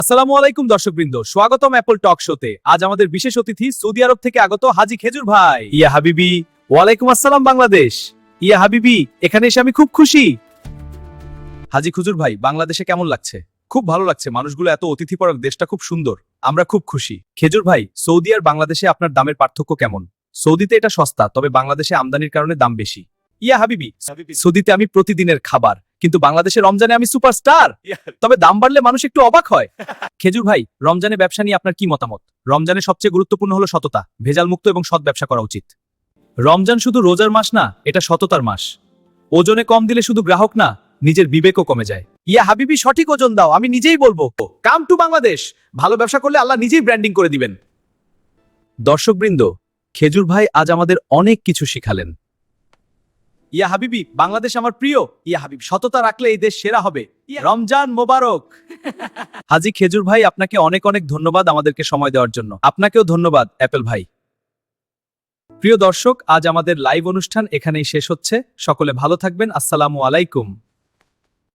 আসসালামু আলাইকুম দর্শকবৃন্দ, স্বাগতম অ্যাপল টক শোতে। আজ আমাদের বিশেষ অতিথি সৌদি আরব থেকে আগত হাজী খেজুর ভাই। ইয়া হাবিবি, ওয়ালাইকুম আসসালাম বাংলাদেশ। ইয়া হাবিবি, এখানে এসে আমি খুব খুশি। হাজী খেজুর ভাই, বাংলাদেশে কেমন লাগছে? খুব ভালো লাগছে, মানুষগুলো এত অতিথিপরায়ণ, দেশটা খুব সুন্দর, আমরা খুব খুশি। খেজুর ভাই, সৌদি আর বাংলাদেশে আপনার দামের পার্থক্য কেমন? সৌদিতে এটা সস্তা, তবে বাংলাদেশে আমদানির কারণে দাম বেশি। ইয়া হাবিবি, সৌদিতে আমি প্রতিদিনের খাবার, কিন্তু বাংলাদেশে রমজানে আমি সুপারস্টার। তবে দাম বাড়লে মানুষ একটু অবাক হয়। খেজুর ভাই, রমজানে ব্যবসা নিয়ে আপনার কি মতামত? রমজানে সবচেয়ে গুরুত্বপূর্ণ হলো সততা, ভেজাল মুক্ত এবং সৎ ব্যবসা করা উচিত। রমজান শুধু রোজার মাস না, এটা সততার মাস। ওজনে কম দিলে শুধু গ্রাহক না, নিজের বিবেকও কমে যায়। ইয়া হাবিবি, সঠিক ওজন দাও, আমি নিজেই বলবো। Come to Bangladesh. ভালো ব্যবসা করলে আল্লাহ নিজেই ব্র্যান্ডিং করে দিবেন। দর্শকবৃন্দ, খেজুর ভাই আজ আমাদের অনেক কিছু শিখালেন। ইয়া হাবিবি, বাংলাদেশ আমার প্রিয়। ইয়া হাবিব, সততা রাখলে এই দেশ সেরা হবে। রমজান মোবারক। হাজী খেজুর ভাই, আপনাকে অনেক অনেক ধন্যবাদ আমাদেরকে সময় দেওয়ার জন্য। আপনাকেও ধন্যবাদ অ্যাপেল ভাই। প্রিয় দর্শক, আজ আমাদের লাইভ অনুষ্ঠান এখানেই শেষ হচ্ছে। সকলে ভালো থাকবেন। আসসালামু আলাইকুম।